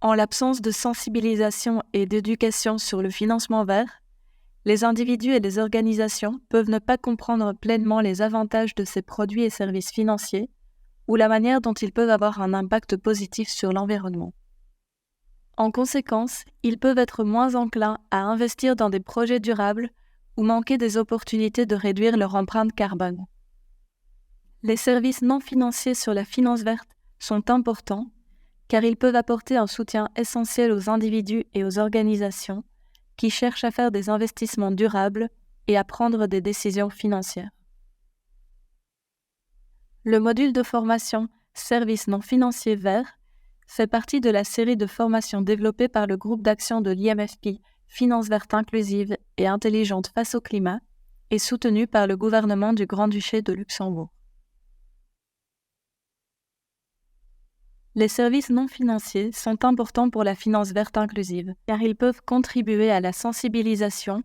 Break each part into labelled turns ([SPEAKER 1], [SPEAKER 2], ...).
[SPEAKER 1] En l'absence de sensibilisation et d'éducation sur le financement vert, les individus et les organisations peuvent ne pas comprendre pleinement les avantages de ces produits et services financiers ou la manière dont ils peuvent avoir un impact positif sur l'environnement. En conséquence, ils peuvent être moins enclins à investir dans des projets durables ou manquer des opportunités de réduire leur empreinte carbone. Les services non financiers sur la finance verte sont importants car ils peuvent apporter un soutien essentiel aux individus et aux organisations qui cherchent à faire des investissements durables et à prendre des décisions financières. Le module de formation Services non financiers verts fait partie de la série de formations développées par le groupe d'action de l'IMFP Finance verte inclusive et intelligente face au climat et soutenue par le gouvernement du Grand-Duché de Luxembourg. Les services non financiers sont importants pour la finance verte inclusive car ils peuvent contribuer à la sensibilisation,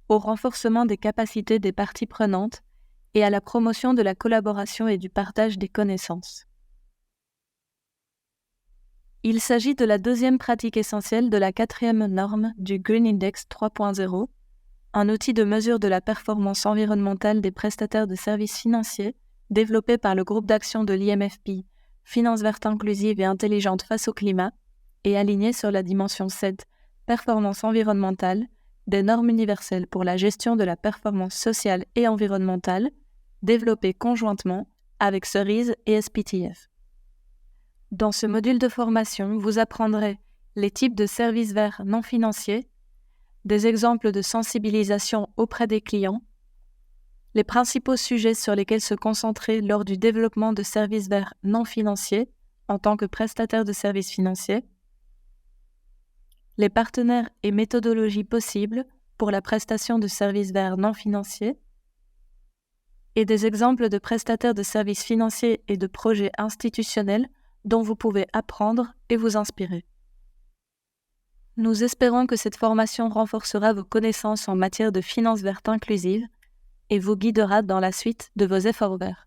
[SPEAKER 1] au renforcement des capacités des parties prenantes et à la promotion de la collaboration et du partage des connaissances. Il s'agit de la deuxième pratique essentielle de la 4e norme du Green Index 3.0, un outil de mesure de la performance environnementale des prestataires de services financiers développé par le groupe d'action de l'IMFP Finance verte inclusive et intelligente face au climat, et aligné sur la dimension 7, performance environnementale, des normes universelles pour la gestion de la performance sociale et environnementale, développées conjointement avec Cerise et SPTF. Dans ce module de formation, vous apprendrez les types de services verts non financiers, des exemples de sensibilisation auprès des clients, les principaux sujets sur lesquels se concentrer lors du développement de services verts non financiers en tant que prestataire de services financiers, les partenaires et méthodologies possibles pour la prestation de services verts non financiers, et des exemples de prestataires de services financiers et de projets institutionnels dont vous pouvez apprendre et vous inspirer. Nous espérons que cette formation renforcera vos connaissances en matière de finance verte inclusive et vous guidera dans la suite de vos efforts verts.